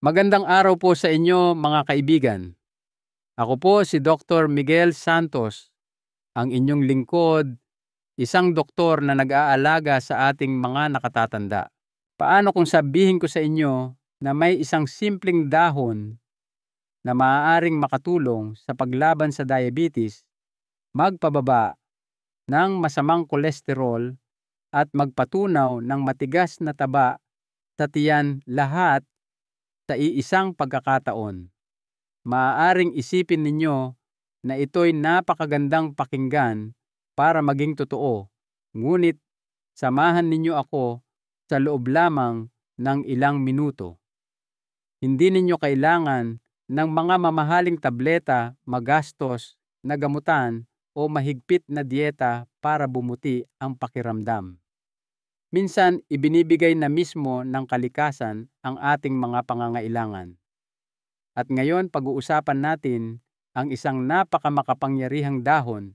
Magandang araw po sa inyo mga kaibigan. Ako po si Dr. Miguel Santos, ang inyong lingkod, isang doktor na nag-aalaga sa ating mga nakatatanda. Paano kung sabihin ko sa inyo na may isang simpleng dahon na maaaring makatulong sa paglaban sa diabetes, magpababa ng masamang kolesterol at magpatunaw ng matigas na taba sa tiyan, lahat sa iisang pagkakataon? Maaaring isipin ninyo na ito'y napakagandang pakinggan para maging totoo, ngunit samahan ninyo ako sa loob lamang ng ilang minuto. Hindi ninyo kailangan ng mga mamahaling tableta, magastos na gamutan o mahigpit na dieta para bumuti ang pakiramdam. Minsan, ibinibigay na mismo ng kalikasan ang ating mga pangangailangan. At ngayon, pag-uusapan natin ang isang napakamakapangyarihang dahon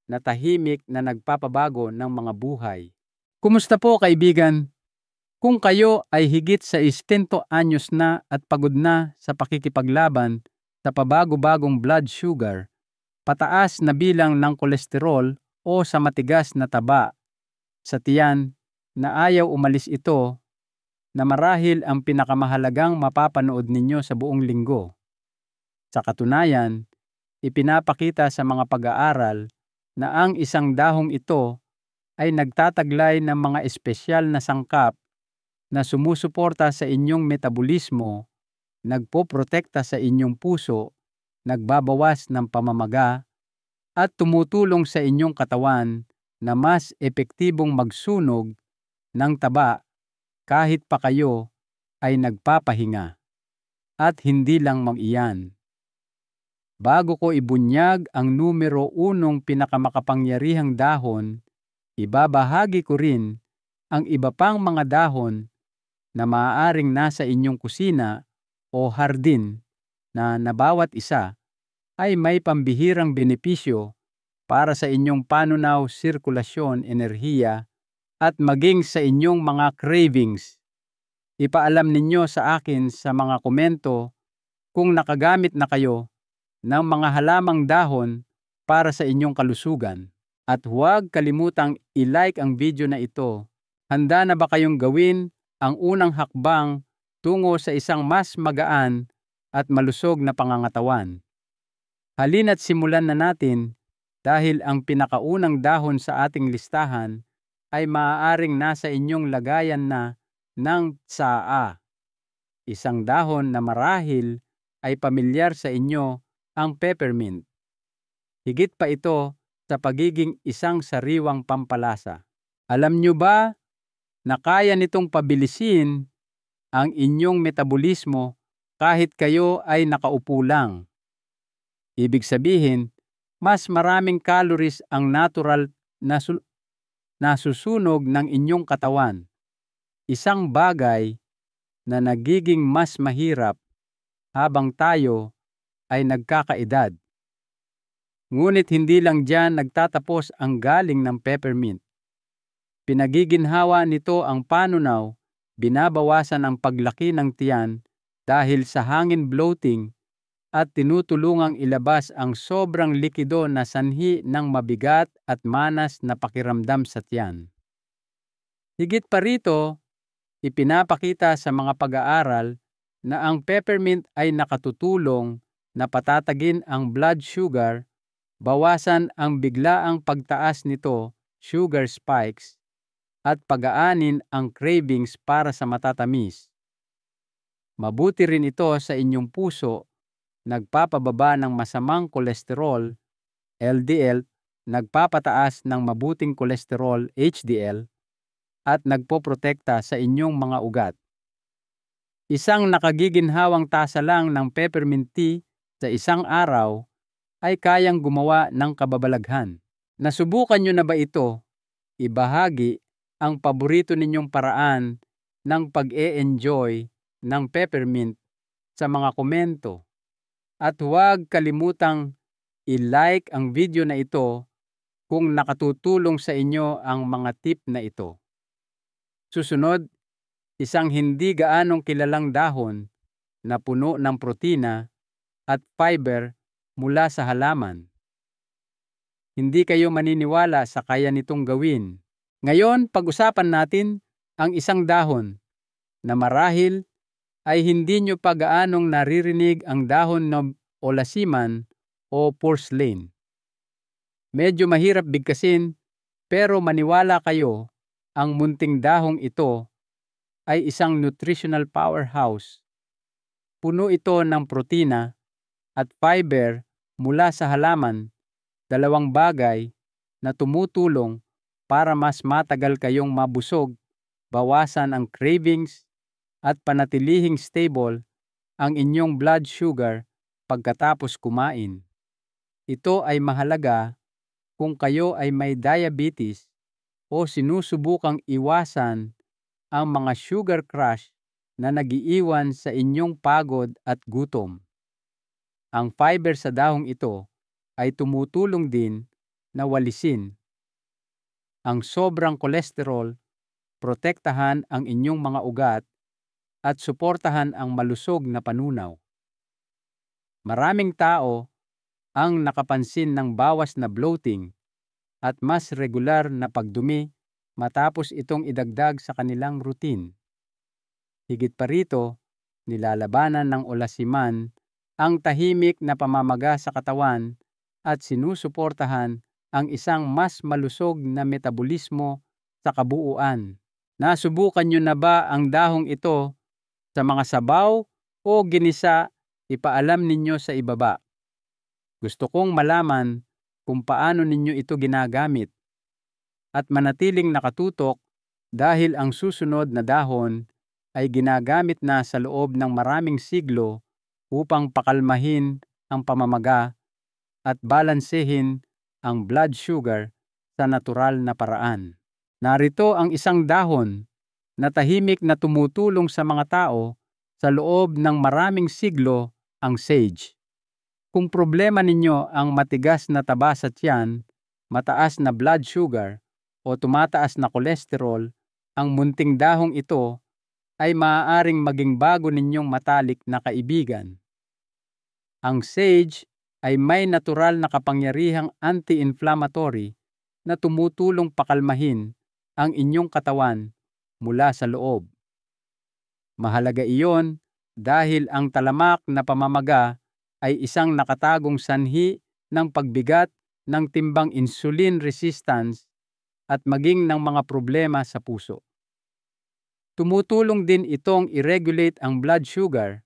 na tahimik na nagpapabago ng mga buhay. Kumusta po kaibigan? Kung kayo ay higit sa 60 anyos na at pagod na sa pakikipaglaban sa pabago-bagong blood sugar, pataas na bilang ng kolesterol o sa matigas na taba sa tiyan na ayaw umalis ito, na marahil ang pinakamahalagang mapapanood ninyo sa buong linggo. Sa katunayan, ipinapakita sa mga pag-aaral na ang isang dahong ito ay nagtataglay ng mga espesyal na sangkap na sumusuporta sa inyong metabolismo, nagpoprotekta sa inyong puso, nagbabawas ng pamamaga, at tumutulong sa inyong katawan na mas epektibong magsunog ng taba kahit pa kayo ay nagpapahinga. At hindi lang iyan. Bago ko ibunyag ang numero 1 pinakamakapangyarihang dahon, ibabahagi ko rin ang iba pang mga dahon na maaaring nasa inyong kusina o hardin na bawat isa ay may pambihirang benepisyo para sa inyong panunaw, sirkulasyon, enerhiya, at maging sa inyong mga cravings. Ipaalam ninyo sa akin sa mga komento kung nakagamit na kayo ng mga halamang dahon para sa inyong kalusugan. At huwag kalimutang i-like ang video na ito. Handa na ba kayong gawin ang unang hakbang tungo sa isang mas magaan at malusog na pangangatawan? Halina't simulan na natin, dahil ang pinakaunang dahon sa ating listahan ay maaaring nasa inyong lagayan na ng tsaa. Isang dahon na marahil ay pamilyar sa inyo, ang peppermint. Higit pa ito sa pagiging isang sariwang pampalasa. Alam nyo ba na kaya nitong pabilisin ang inyong metabolismo kahit kayo ay nakaupo lang? Ibig sabihin, mas maraming calories ang natural na nasusunog ng inyong katawan. Isang bagay na nagiging mas mahirap habang tayo ay nagkakaedad. Ngunit hindi lang diyan nagtatapos ang galing ng peppermint. Pinagiginhawa nito ang panunaw, binabawasan ang paglaki ng tiyan dahil sa hangin bloating, at tinutulungang ilabas ang sobrang likido na sanhi ng mabigat at manas na pakiramdam sa tiyan. Higit pa rito, ipinapakita sa mga pag-aaral na ang peppermint ay nakatutulong na patatagin ang blood sugar, bawasan ang biglaang pagtaas nito, sugar spikes, at pagaanin ang cravings para sa matatamis. Mabuti rin ito sa inyong puso, nagpapababa ng masamang kolesterol, LDL, nagpapataas ng mabuting kolesterol, HDL, at nagpoprotekta sa inyong mga ugat. Isang nakagiginhawang tasa lang ng peppermint tea sa isang araw ay kayang gumawa ng kababalaghan. Nasubukan nyo na ba ito? Ibahagi ang paborito ninyong paraan ng pag-e-enjoy ng peppermint sa mga komento. At huwag kalimutang i-like ang video na ito kung nakatutulong sa inyo ang mga tip na ito. Susunod, isang hindi gaanong kilalang dahon na puno ng protina at fiber mula sa halaman. Hindi kayo maniniwala sa kaya nitong gawin. Ngayon, pag-usapan natin ang isang dahon na marahil ay hindi nyo pa gaanong naririnig ang dahon ng olasiman o porcelain. Medyo mahirap bigkasin, pero maniwala kayo, ang munting dahong ito ay isang nutritional powerhouse. Puno ito ng protina at fiber mula sa halaman, dalawang bagay na tumutulong para mas matagal kayong mabusog, bawasan ang cravings, at panatilihing stable ang inyong blood sugar pagkatapos kumain. Ito ay mahalaga kung kayo ay may diabetes o sinusubukang iwasan ang mga sugar crash na nagiiwan sa inyong pagod at gutom. Ang fiber sa dahong ito ay tumutulong din na walisin ang sobrang kolesterol, protektahan ang inyong mga ugat, at suportahan ang malusog na panunaw. Maraming tao ang nakapansin ng bawas na bloating at mas regular na pagdumi matapos itong idagdag sa kanilang routine. Higit pa rito, nilalabanan ng olasiman ang tahimik na pamamaga sa katawan at sinusuportahan ang isang mas malusog na metabolismo sa kabuuan. Nasubukan nyo na ba ang dahong ito sa mga sabaw o ginisa? Ipaalam ninyo sa ibaba. Gusto kong malaman kung paano ninyo ito ginagamit at manatiling nakatutok dahil ang susunod na dahon ay ginagamit na sa loob ng maraming siglo upang pakalmahin ang pamamaga at balansehin ang blood sugar sa natural na paraan. Narito ang isang dahon na tahimik na tumutulong sa mga tao sa loob ng maraming siglo, ang sage. Kung problema ninyo ang matigas na taba sa tiyan, mataas na blood sugar o tumataas na kolesterol, ang munting dahong ito ay maaaring maging bago ninyong matalik na kaibigan. Ang sage ay may natural na kapangyarihang anti-inflammatory na tumutulong pakalmahin ang inyong katawan mula sa loob. Mahalaga iyon dahil ang talamak na pamamaga ay isang nakatagong sanhi ng pagbigat ng timbang insulin resistance at maging ng mga problema sa puso. Tumutulong din itong i-regulate ang blood sugar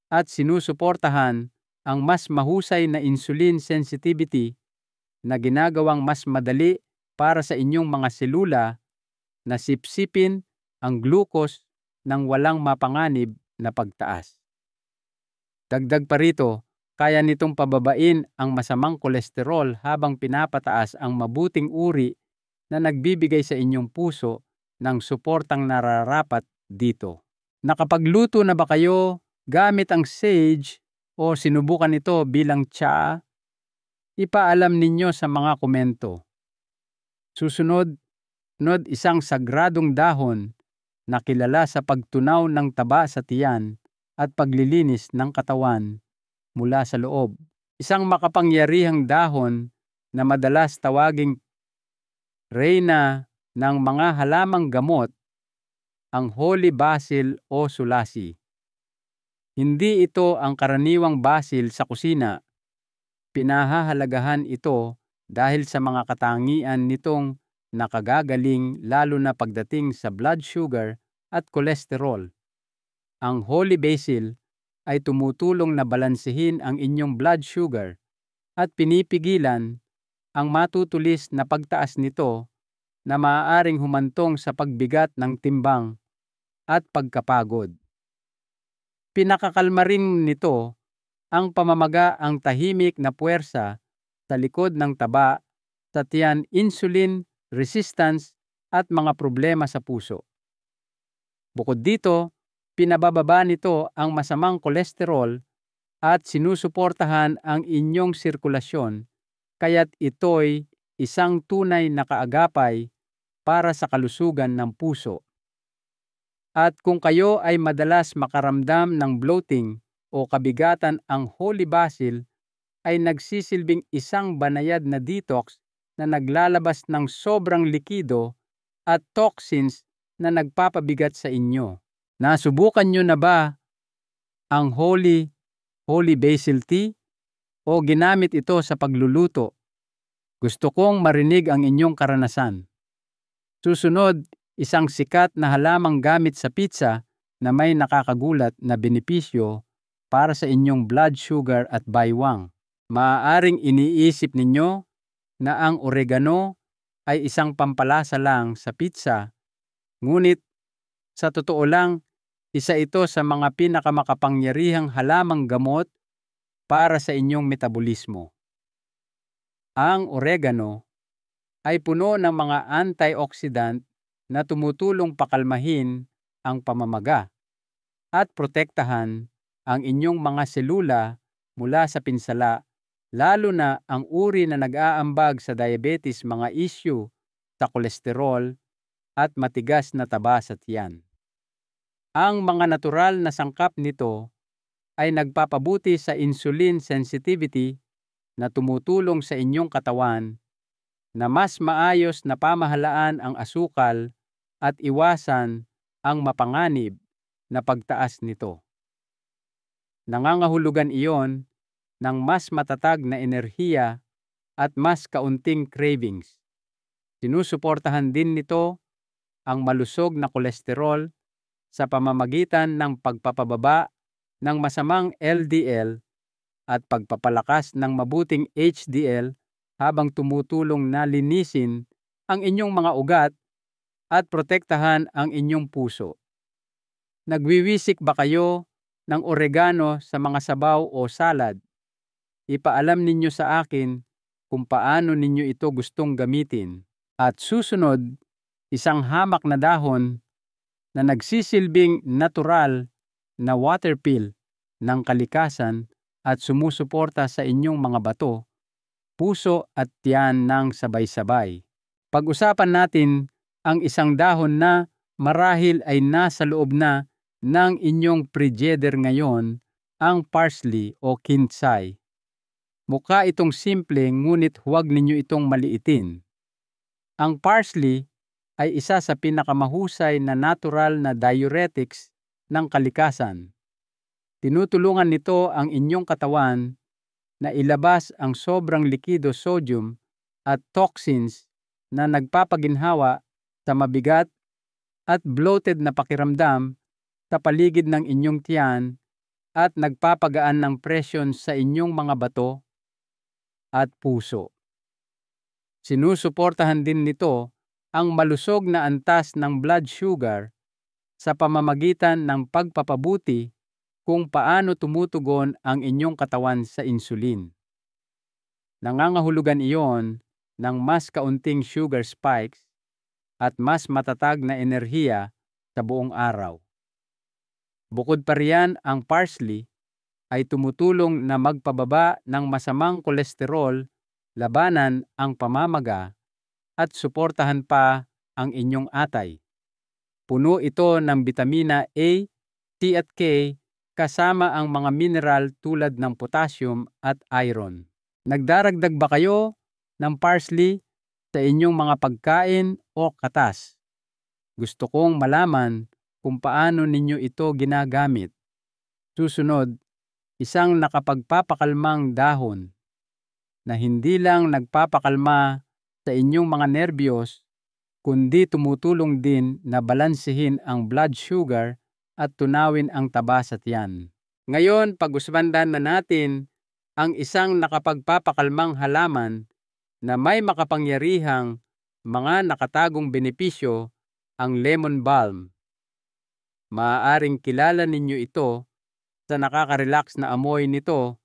at sinusuportahan ang mas mahusay na insulin sensitivity na ginagawang mas madali para sa inyong mga selula na sipsipin ang glucose ng walang mapanganib na pagtaas. Dagdag pa rito, kaya nitong pababain ang masamang kolesterol habang pinapataas ang mabuting uri na nagbibigay sa inyong puso ng suportang nararapat dito. Nakapagluto na ba kayo gamit ang sage o sinubukan ito bilang tsaa? Ipaalam ninyo sa mga komento. Susunod, isang sagradong dahon na kilala sa pagtunaw ng taba sa tiyan at paglilinis ng katawan mula sa loob. Isang makapangyarihang dahon na madalas tawaging reyna ng mga halamang gamot, ang holy basil o sulasi. Hindi ito ang karaniwang basil sa kusina. Pinahahalagahan ito dahil sa mga katangian nitong nakagagaling lalo na pagdating sa blood sugar at kolesterol. Ang holy basil ay tumutulong na balansehin ang inyong blood sugar at pinipigilan ang matutulis na pagtaas nito na maaaring humantong sa pagbigat ng timbang at pagkapagod. Pinakakalma rin nito ang pamamaga, ang tahimik na puwersa sa likod ng taba sa tiyan, insulin resistance at mga problema sa puso. Bukod dito, pinabababa nito ang masamang kolesterol at sinusuportahan ang inyong sirkulasyon, kaya't ito'y isang tunay na kaagapay para sa kalusugan ng puso. At kung kayo ay madalas makaramdam ng bloating o kabigatan, ang holy basil ay nagsisilbing isang banayad na detox na naglalabas ng sobrang likido at toxins na nagpapabigat sa inyo. Nasubukan nyo na ba ang holy basil tea o ginamit ito sa pagluluto? Gusto kong marinig ang inyong karanasan. Susunod, isang sikat na halamang gamit sa pizza na may nakakagulat na benepisyo para sa inyong blood sugar at baywang. Maaaring iniisip ninyo na ang oregano ay isang pampalasa lang sa pizza, ngunit sa totoo lang, isa ito sa mga pinakamakapangyarihang halamang gamot para sa inyong metabolismo. Ang oregano ay puno ng mga antioxidant na tumutulong pakalmahin ang pamamaga at protektahan ang inyong mga selula mula sa pinsala, lalo na ang uri na nag-aambag sa diabetes, mga issue sa kolesterol at matigas na taba sa tiyan. Ang mga natural na sangkap nito ay nagpapabuti sa insulin sensitivity na tumutulong sa inyong katawan na mas maayos na pamahalaan ang asukal at iwasan ang mapanganib na pagtaas nito. Nangangahulugan iyon ng mas matatag na enerhiya at mas kaunting cravings. Sinusuportahan din nito ang malusog na kolesterol sa pamamagitan ng pagpapababa ng masamang LDL at pagpapalakas ng mabuting HDL, habang tumutulong na linisin ang inyong mga ugat at protektahan ang inyong puso. Nagwiwisik ba kayo ng oregano sa mga sabaw o salad? Ipaalam ninyo sa akin kung paano ninyo ito gustong gamitin. At susunod, isang hamak na dahon na nagsisilbing natural na water pill ng kalikasan at sumusuporta sa inyong mga bato, puso at tiyan ng sabay-sabay. Pag-usapan natin ang isang dahon na marahil ay nasa loob na ng inyong frigider ngayon, ang parsley o kinsay. Mukha itong simple, ngunit huwag ninyo itong maliitin. Ang parsley ay isa sa pinakamahusay na natural na diuretics ng kalikasan. Tinutulungan nito ang inyong katawan na ilabas ang sobrang likido sodium at toxins na nagpapaginhawa sa mabigat at bloated na pakiramdam sa paligid ng inyong tiyan at nagpapagaan ng presyon sa inyong mga bato at puso. Sinusuportahan din nito ang malusog na antas ng blood sugar sa pamamagitan ng pagpapabuti kung paano tumutugon ang inyong katawan sa insulin. Nangangahulugan iyon ng mas kaunting sugar spikes at mas matatag na enerhiya sa buong araw. Bukod pa riyan, ang parsley ay tumutulong na magpababa ng masamang kolesterol, labanan ang pamamaga, at suportahan pa ang inyong atay. Puno ito ng bitamina A, C at K, kasama ang mga mineral tulad ng potassium at iron. Nagdaragdag ba kayo ng parsley sa inyong mga pagkain o katas? Gusto kong malaman kung paano ninyo ito ginagamit. Susunod, isang nakapagpapakalmang dahon na hindi lang nagpapakalma sa inyong mga nerbiyos, kundi tumutulong din na balansehin ang blood sugar at tunawin ang taba sa tiyan. Ngayon, pag-usapan na natin ang isang nakapagpapakalmang halaman na may makapangyarihang mga nakatagong benepisyo, ang lemon balm. Maaaring kilala ninyo ito sa nakaka-relax na amoy nito,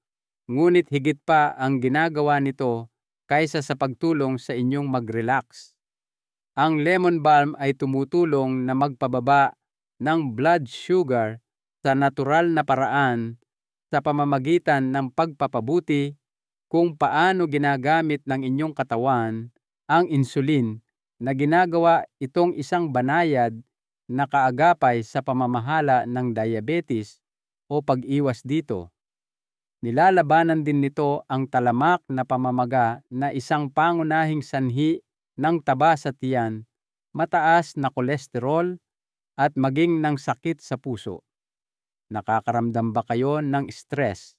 ngunit higit pa ang ginagawa nito kaysa sa pagtulong sa inyong mag-relax. Ang lemon balm ay tumutulong na magpababa ng blood sugar sa natural na paraan sa pamamagitan ng pagpapabuti kung paano ginagamit ng inyong katawan ang insulin, na ginagawa itong isang banayad na kaagapay sa pamamahala ng diabetes o pag-iwas dito. Nilalabanan din nito ang talamak na pamamaga na isang pangunahing sanhi ng taba sa tiyan, mataas na kolesterol at maging ng sakit sa puso. Nakakaramdam ba kayo ng stress?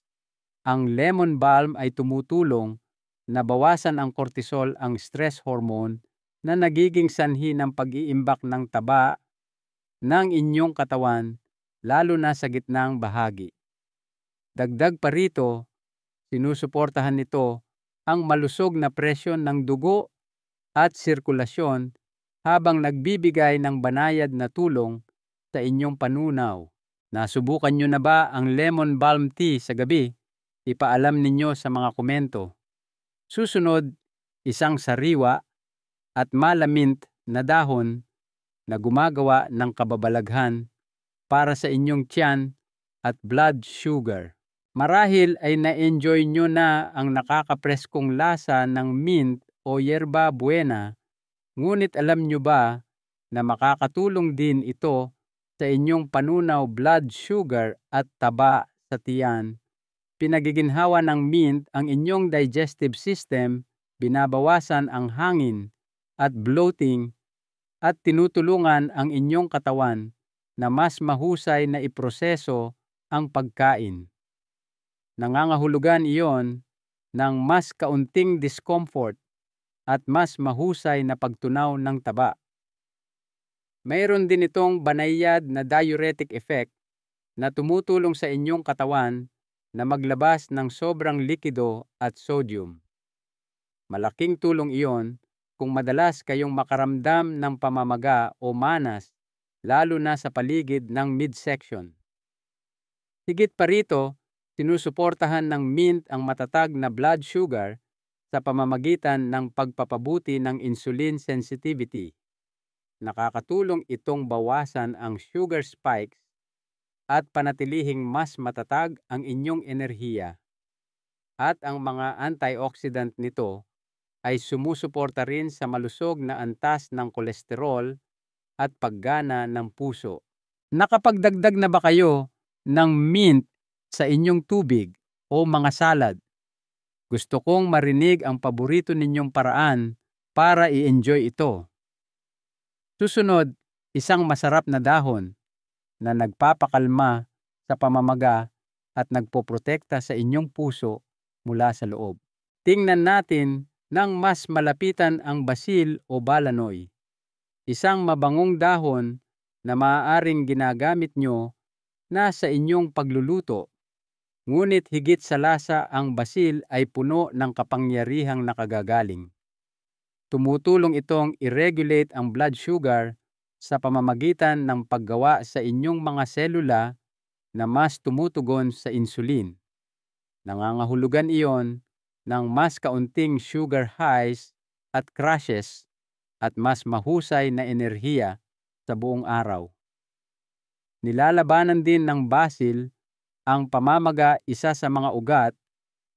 Ang lemon balm ay tumutulong na bawasan ang cortisol, ang stress hormone na nagiging sanhi ng pag-iimbak ng taba ng inyong katawan, lalo na sa gitnang bahagi. Dagdag pa rito, sinusuportahan nito ang malusog na presyon ng dugo at sirkulasyon habang nagbibigay ng banayad na tulong sa inyong panunaw. Nasubukan nyo na ba ang lemon balm tea sa gabi? Ipaalam ninyo sa mga komento. Susunod, isang sariwa at malamint na dahon na gumagawa ng kababalaghan para sa inyong tiyan at blood sugar. Marahil ay na-enjoy nyo na ang nakakapreskong lasa ng mint o yerba buena, ngunit alam nyo ba na makakatulong din ito sa inyong panunaw, blood sugar at taba sa tiyan? Pinagiginhawa ng mint ang inyong digestive system, binabawasan ang hangin at bloating at tinutulungan ang inyong katawan na mas mahusay na iproseso ang pagkain. Nangangahulugan iyon ng mas kaunting discomfort at mas mahusay na pagtunaw ng taba. Mayroon din itong banayad na diuretic effect na tumutulong sa inyong katawan na maglabas ng sobrang likido at sodium. Malaking tulong iyon kung madalas kayong makaramdam ng pamamaga o manas, lalo na sa paligid ng midsection. Higit pa rito, sinusuportahan ng mint ang matatag na blood sugar sa pamamagitan ng pagpapabuti ng insulin sensitivity. Nakakatulong itong bawasan ang sugar spikes at panatilihing mas matatag ang inyong enerhiya. At ang mga antioxidant nito ay sumusuporta rin sa malusog na antas ng kolesterol at paggana ng puso. Nakapagdagdag na ba kayo ng mint sa inyong tubig o mga salad? Gusto kong marinig ang paborito ninyong paraan para i-enjoy ito. Susunod, isang masarap na dahon na nagpapakalma sa pamamaga at nagpoprotekta sa inyong puso mula sa loob. Tingnan natin nang mas malapitan ang basil o balanoy. Isang mabangong dahon na maaaring ginagamit nyo na sa inyong pagluluto. Ngunit higit sa lasa, ang basil ay puno ng kapangyarihang nakagagaling. Tumutulong itong i-regulate ang blood sugar sa pamamagitan ng paggawa sa inyong mga selula na mas tumutugon sa insulin. Nangangahulugan iyon ng mas kaunting sugar highs at crashes at mas mahusay na enerhiya sa buong araw. Nilalabanan din ng basil ang pamamaga, isa sa mga ugat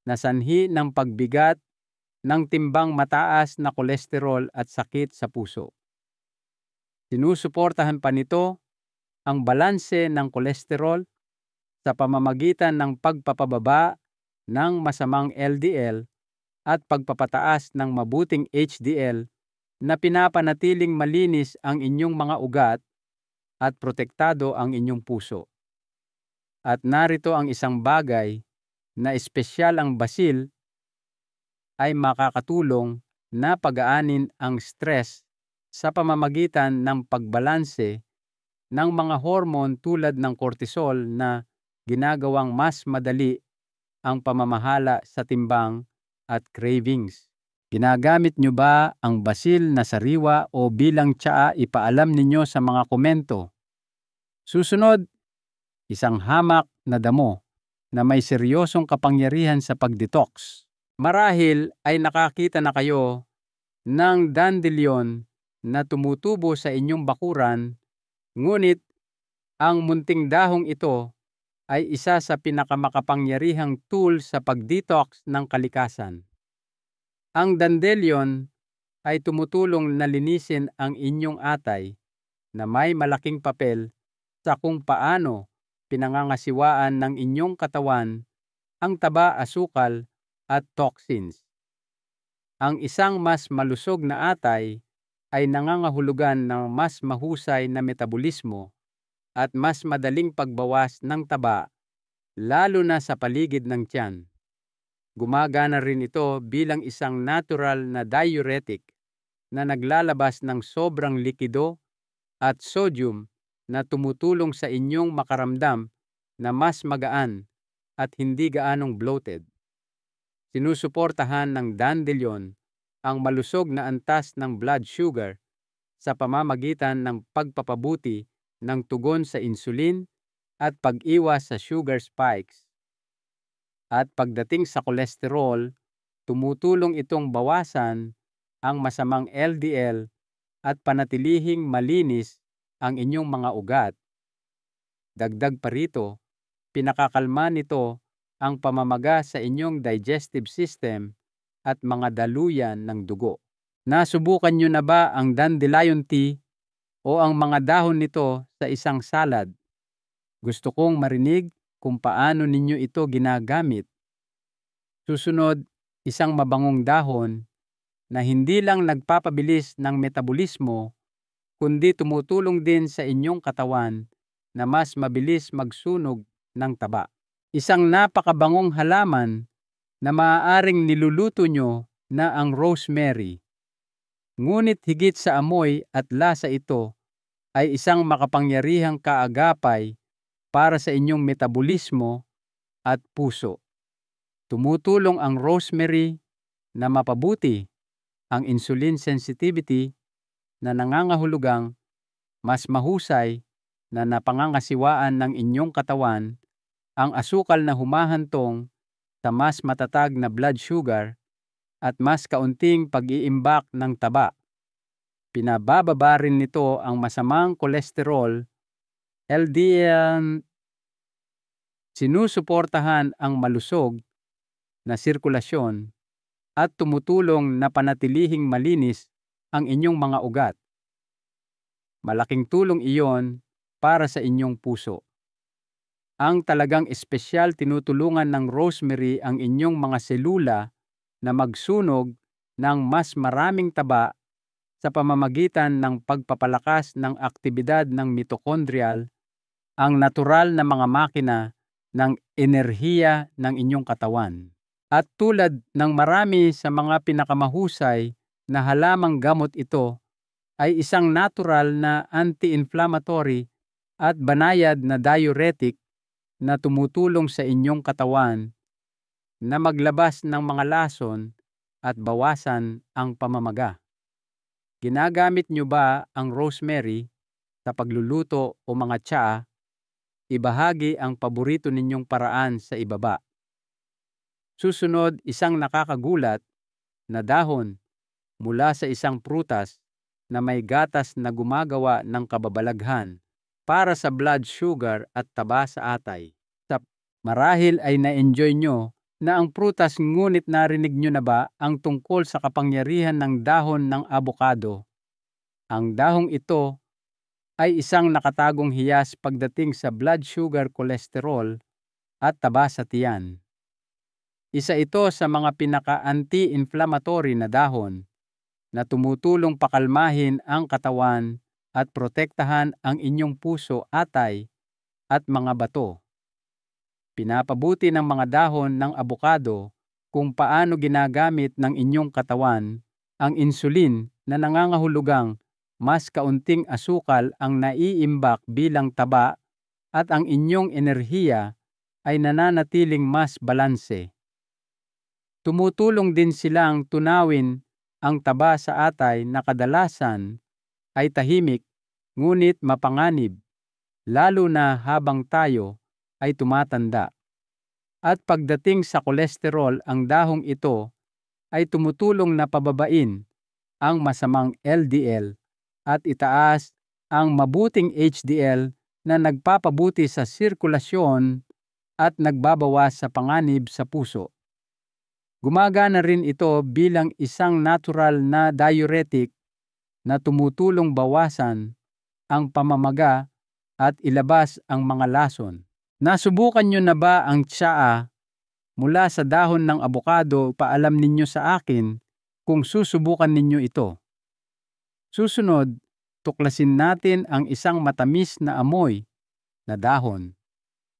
na sanhi ng pagbigat ng timbang, mataas na kolesterol at sakit sa puso. Sinusuportahan pa nito ang balanse ng kolesterol sa pamamagitan ng pagpapababa ng masamang LDL at pagpapataas ng mabuting HDL na pinapanatiling malinis ang inyong mga ugat at protektado ang inyong puso. At narito ang isang bagay na espesyal: ang basil ay makakatulong na pagaanin ang stress sa pamamagitan ng pagbalanse ng mga hormone tulad ng cortisol na ginagawang mas madali ang pamamahala sa timbang at cravings. Ginagamit nyo ba ang basil na sariwa o bilang tsaa? Ipaalam ninyo sa mga komento. Susunod, isang hamak na damo na may seryosong kapangyarihan sa pag-detox. Marahil ay nakakita na kayo ng dandelion na tumutubo sa inyong bakuran, ngunit ang munting dahong ito ay isa sa pinakamakapangyarihang tool sa pag-detox ng kalikasan. Ang dandelion ay tumutulong na linisin ang inyong atay na may malaking papel sa kung paano pinangangasiwaan ng inyong katawan ang taba, asukal at toxins. Ang isang mas malusog na atay ay nangangahulugan ng mas mahusay na metabolismo at mas madaling pagbawas ng taba, lalo na sa paligid ng tiyan. Gumagana rin ito bilang isang natural na diuretic na naglalabas ng sobrang likido at sodium na tumutulong sa inyong makaramdam na mas magaan at hindi gaanong bloated. Sinusuportahan ng dandelion ang malusog na antas ng blood sugar sa pamamagitan ng pagpapabuti ng tugon sa insulin at pag-iwas sa sugar spikes. At pagdating sa kolesterol, tumutulong itong bawasan ang masamang LDL at panatilihing malinis ang inyong mga ugat. Dagdag pa rito, pinakakalma nito ang pamamaga sa inyong digestive system at mga daluyan ng dugo. Nasubukan nyo na ba ang dandelion tea o ang mga dahon nito sa isang salad? Gusto kong marinig kung paano ninyo ito ginagamit. Susunod, isang mabangong dahon na hindi lang nagpapabilis ng metabolismo, kundi tumutulong din sa inyong katawan na mas mabilis magsunog ng taba. Isang napakabangong halaman na maaaring niluluto nyo na ang rosemary. Ngunit higit sa amoy at lasa ito ay isang makapangyarihang kaagapay para sa inyong metabolismo at puso. Tumutulong ang rosemary na mapabuti ang insulin sensitivity na nangangahulugang mas mahusay na napangangasiwaan ng inyong katawan ang asukal na humahantong sa mas matatag na blood sugar at mas kaunting pag-iimbak ng taba. Pinabababa rin nito ang masamang kolesterol, LDL. Sinusuportahan ang malusog na sirkulasyon at tumutulong na panatilihing malinis ang inyong mga ugat. Malaking tulong iyon para sa inyong puso. Ang talagang espesyal, tinutulungan ng rosemary ang inyong mga selula na magsunog ng mas maraming taba sa pamamagitan ng pagpapalakas ng aktibidad ng mitochondrial, ang natural na mga makina ng enerhiya ng inyong katawan. At tulad ng marami sa mga pinakamahusay na halamang gamot, ito ay isang natural na anti-inflammatory at banayad na diuretic na tumutulong sa inyong katawan na maglabas ng mga lason at bawasan ang pamamaga. Ginagamit nyo ba ang rosemary sa pagluluto o mga tsaa? Ibahagi ang paborito ninyong paraan sa ibaba. Susunod, isang nakakagulat na dahon mula sa isang prutas na may gatas na gumagawa ng kababalaghan para sa blood sugar at taba sa atay. Marahil ay na-enjoy nyo na ang prutas, ngunit narinig nyo na ba ang tungkol sa kapangyarihan ng dahon ng abokado? Ang dahong ito ay isang nakatagong hiyas pagdating sa blood sugar, kolesterol at taba sa tiyan. Isa ito sa mga pinaka-anti-inflammatory na dahon na tumutulong pakalmahin ang katawan at protektahan ang inyong puso, atay at mga bato. Pinapabuti ng mga dahon ng abokado kung paano ginagamit ng inyong katawan ang insulin na nangangahulugang mas kaunting asukal ang naiimbak bilang taba at ang inyong enerhiya ay nananatiling mas balanse. Tumutulong din silang tunawin ang taba sa atay na kadalasan ay tahimik ngunit mapanganib, lalo na habang tayo ay tumatanda. At pagdating sa kolesterol, ang dahong ito ay tumutulong na pababain ang masamang LDL at itaas ang mabuting HDL na nagpapabuti sa sirkulasyon at nagbabawas sa panganib sa puso. Gumagana rin ito bilang isang natural na diuretic na tumutulong bawasan ang pamamaga at ilabas ang mga lason. Nasubukan nyo na ba ang tsaa mula sa dahon ng abokado? Paalam ninyo sa akin kung susubukan ninyo ito. Susunod, tuklasin natin ang isang matamis na amoy na dahon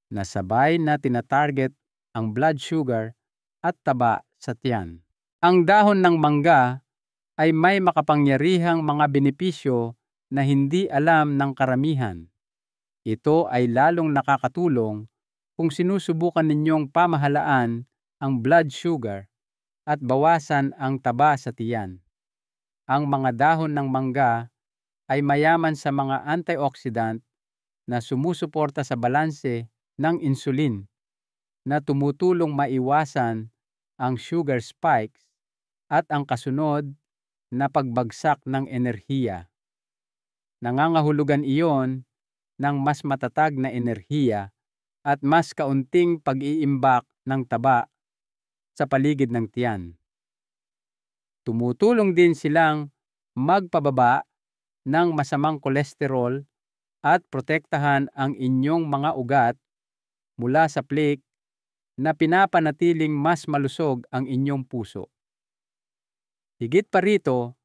na sabay na tinatarget ang blood sugar at taba sa tiyan. Ang dahon ng mangga ay may makapangyarihang mga benepisyo na hindi alam ng karamihan. Ito ay lalong nakakatulong kung sinusubukan ninyong pamahalaan ang blood sugar at bawasan ang taba sa tiyan. Ang mga dahon ng mangga ay mayaman sa mga antioxidant na sumusuporta sa balanse ng insulin na tumutulong maiwasan ang sugar spikes at ang kasunod na pagbagsak ng enerhiya. Nangangahulugan iyon ng mas matatag na enerhiya at mas kaunting pag-iimbak ng taba sa paligid ng tiyan. Tumutulong din silang magpababa ng masamang kolesterol at protektahan ang inyong mga ugat mula sa plaque na pinapanatiling mas malusog ang inyong puso. Higit pa rito,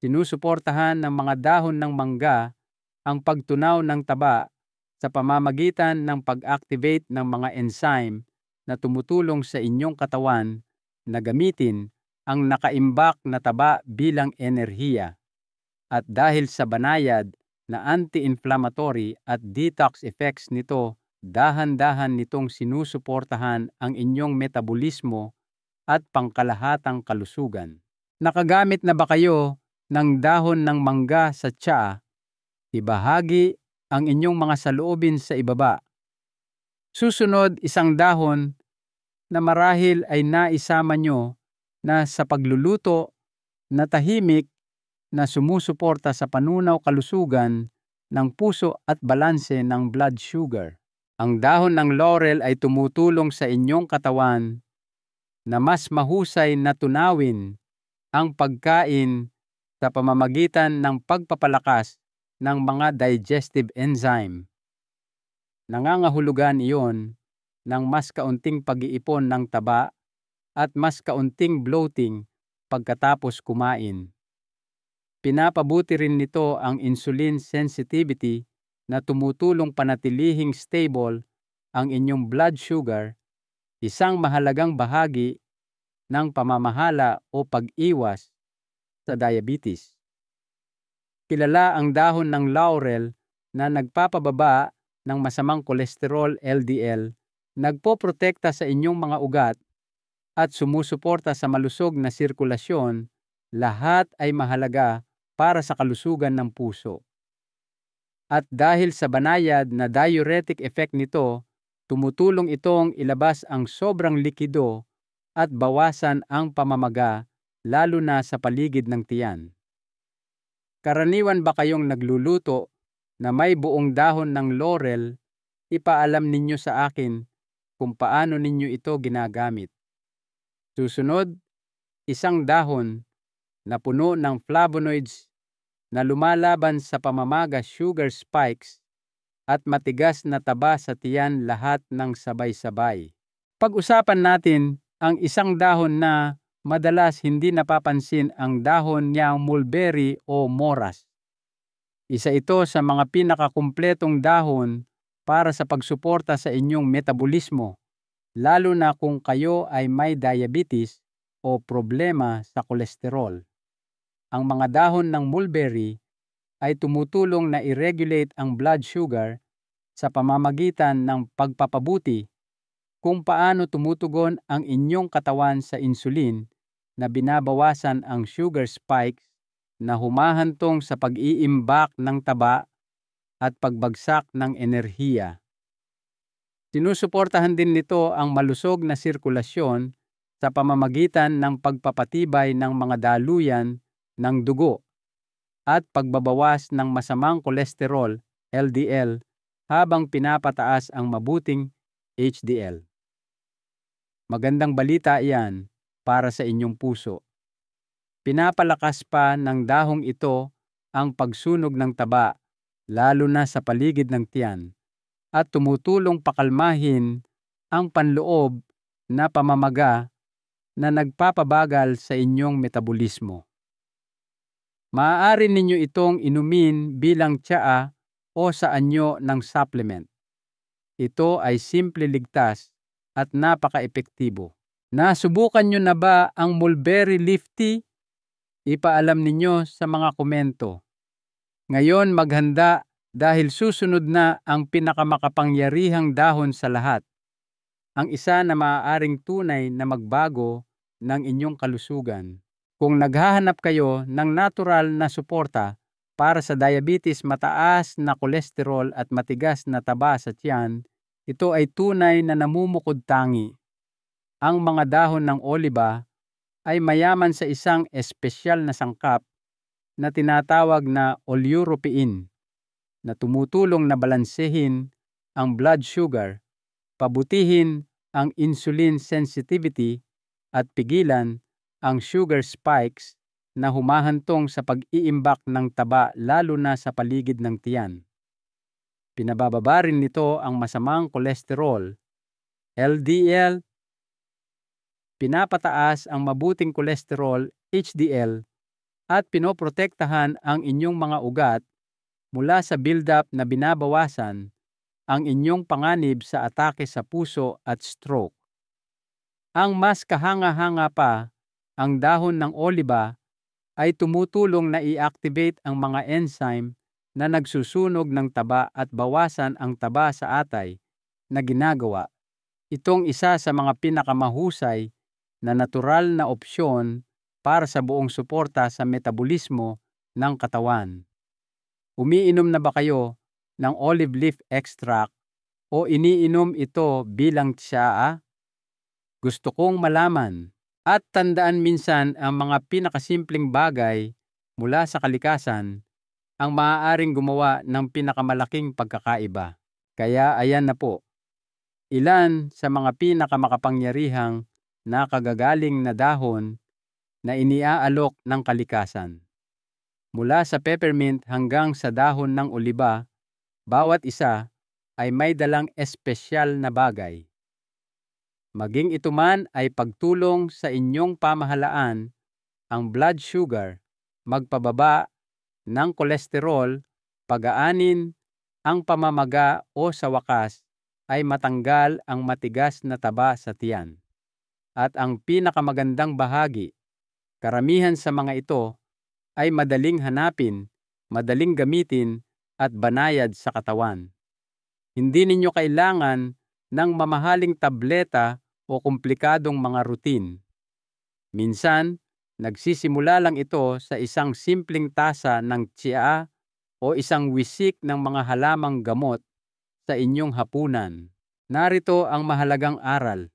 sinusuportahan ng mga dahon ng mangga ang pagtunaw ng taba sa pamamagitan ng pag-activate ng mga enzyme na tumutulong sa inyong katawan na gamitin ang nakaimbak na taba bilang enerhiya. At dahil sa banayad na anti-inflammatory at detox effects nito, dahan-dahan nitong sinusuportahan ang inyong metabolismo at pangkalahatang kalusugan. Nakagamit na ba kayo ng dahon ng mangga sa tsaa? Ibahagi ang inyong mga saloobin sa ibaba. Susunod, isang dahon na marahil ay naisama nyo na sa pagluluto na tahimik na sumusuporta sa panunaw kalusugan ng puso at balanse ng blood sugar. Ang dahon ng laurel ay tumutulong sa inyong katawan na mas mahusay na tunawin ang pagkain sa pamamagitan ng pagpapalakas ng mga digestive enzyme. Nangangahulugan iyon ng mas kaunting pag-iipon ng taba at mas kaunting bloating pagkatapos kumain. Pinapabuti rin nito ang insulin sensitivity na tumutulong panatilihing stable ang inyong blood sugar, isang mahalagang bahagi ng pamamahala o pag-iwas sa diabetes. Kilala ang dahon ng laurel na nagpapababa ng masamang kolesterol LDL, nagpoprotekta sa inyong mga ugat at sumusuporta sa malusog na sirkulasyon. Lahat ay mahalaga para sa kalusugan ng puso. At dahil sa banayad na diuretic effect nito, tumutulong itong ilabas ang sobrang likido at bawasan ang pamamaga, lalo na sa paligid ng tiyan. Karaniwan ba kayong nagluluto na may buong dahon ng laurel? Ipaalam ninyo sa akin kung paano ninyo ito ginagamit. Susunod, isang dahon na puno ng flavonoids na lumalaban sa pamamaga sugar spikes at matigas na taba sa tiyan, lahat ng sabay-sabay. Pag-usapan natin ang isang dahon na madalas hindi napapansin, ang dahon ng mulberry o moras. Isa ito sa mga pinakakumpletong dahon para sa pagsuporta sa inyong metabolismo, lalo na kung kayo ay may diabetes o problema sa kolesterol. Ang mga dahon ng mulberry ay tumutulong na i-regulate ang blood sugar sa pamamagitan ng pagpapabuti kung paano tumutugon ang inyong katawan sa insulin na binabawasan ang sugar spikes na humahantong sa pag-iimbak ng taba at pagbagsak ng enerhiya. Sinusuportahan din nito ang malusog na sirkulasyon sa pamamagitan ng pagpapatibay ng mga daluyan ng dugo at pagbabawas ng masamang kolesterol LDL habang pinapataas ang mabuting HDL. Magandang balita iyan para sa inyong puso. Pinapalakas pa ng dahong ito ang pagsunog ng taba, lalo na sa paligid ng tiyan, at tumutulong pakalmahin ang panloob na pamamaga na nagpapabagal sa inyong metabolismo. Maaari ninyo itong inumin bilang tsaa o sa anyo ng supplement. Ito ay simple, ligtas at napaka-epektibo. Nasubukan nyo na ba ang mulberry leaf tea? Ipaalam ninyo sa mga komento. Ngayon maghanda dahil susunod na ang pinakamakapangyarihang dahon sa lahat. Ang isa na maaaring tunay na magbago ng inyong kalusugan. Kung naghahanap kayo ng natural na suporta para sa diabetes, mataas na kolesterol at matigas na taba sa tiyan, ito ay tunay na namumukod-tangi. Ang mga dahon ng oliba ay mayaman sa isang espesyal na sangkap na tinatawag na oleuropein na tumutulong na balansehin ang blood sugar, pabutihin ang insulin sensitivity at pigilan ang sugar spikes na humahantong sa pag-iimbak ng taba lalo na sa paligid ng tiyan. Pinabababa rin nito ang masamang kolesterol, LDL, pinapataas ang mabuting kolesterol, HDL, at pinoprotektahan ang inyong mga ugat mula sa build-up na binabawasan ang inyong panganib sa atake sa puso at stroke. Ang mas kahanga-hanga pa, ang dahon ng oliba ay tumutulong na i-activate ang mga enzyme na nagsusunog ng taba at bawasan ang taba sa atay na ginagawa. Itong isa sa mga pinakamahusay na natural na opsyon para sa buong suporta sa metabolismo ng katawan. Umiinom na ba kayo ng olive leaf extract o iniinom ito bilang tsaa? Gusto kong malaman. At tandaan, minsan ang mga pinakasimpleng bagay mula sa kalikasan ang maaaring gumawa ng pinakamalaking pagkakaiba. Kaya ayan na po, ilan sa mga pinakamakapangyarihang nakagagaling na dahon na iniaalok ng kalikasan. Mula sa peppermint hanggang sa dahon ng oliba, bawat isa ay may dalang espesyal na bagay. Maging ito man ay pagtulong sa inyong pamahalaan, ang blood sugar, magpababa ng kolesterol, pagaanin ang pamamaga o sa wakas ay matanggal ang matigas na taba sa tiyan. At ang pinakamagandang bahagi, karamihan sa mga ito ay madaling hanapin, madaling gamitin at banayad sa katawan. Hindi ninyo kailangan ng mamahaling tableta o komplikadong mga routine. Minsan, nagsisimula lang ito sa isang simpleng tasa ng tsaa o isang wisik ng mga halamang gamot sa inyong hapunan. Narito ang mahalagang aral.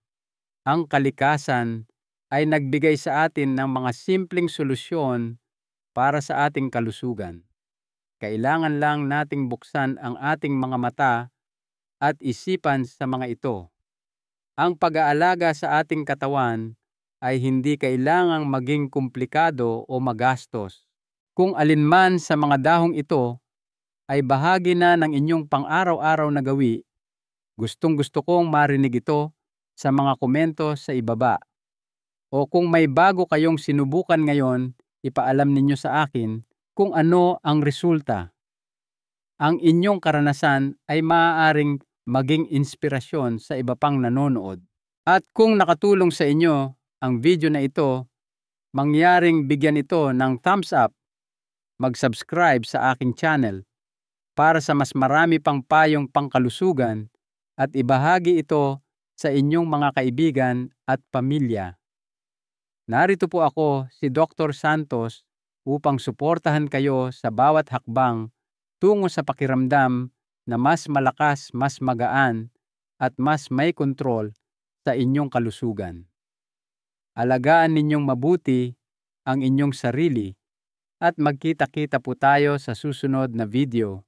Ang kalikasan ay nagbigay sa atin ng mga simpleng solusyon para sa ating kalusugan. Kailangan lang nating buksan ang ating mga mata at isipan sa mga ito. Ang pag-aalaga sa ating katawan ay hindi kailangang maging komplikado o magastos. Kung alinman sa mga dahong ito ay bahagi na ng inyong pang-araw-araw na gawi, gustong-gusto kong marinig ito sa mga komento sa ibaba. O kung may bago kayong sinubukan ngayon, ipaalam ninyo sa akin kung ano ang resulta. Ang inyong karanasan ay maaaring maging inspirasyon sa iba pang nanonood. At kung nakatulong sa inyo ang video na ito, mangyaring bigyan ito ng thumbs up, mag-subscribe sa aking channel para sa mas marami pang payong pangkalusugan at ibahagi ito sa inyong mga kaibigan at pamilya. Narito po ako, si Dr. Santos, upang suportahan kayo sa bawat hakbang tungo sa pakiramdam na mas malakas, mas magaan, at mas may kontrol sa inyong kalusugan. Alagaan ninyong mabuti ang inyong sarili at magkita-kita po tayo sa susunod na video.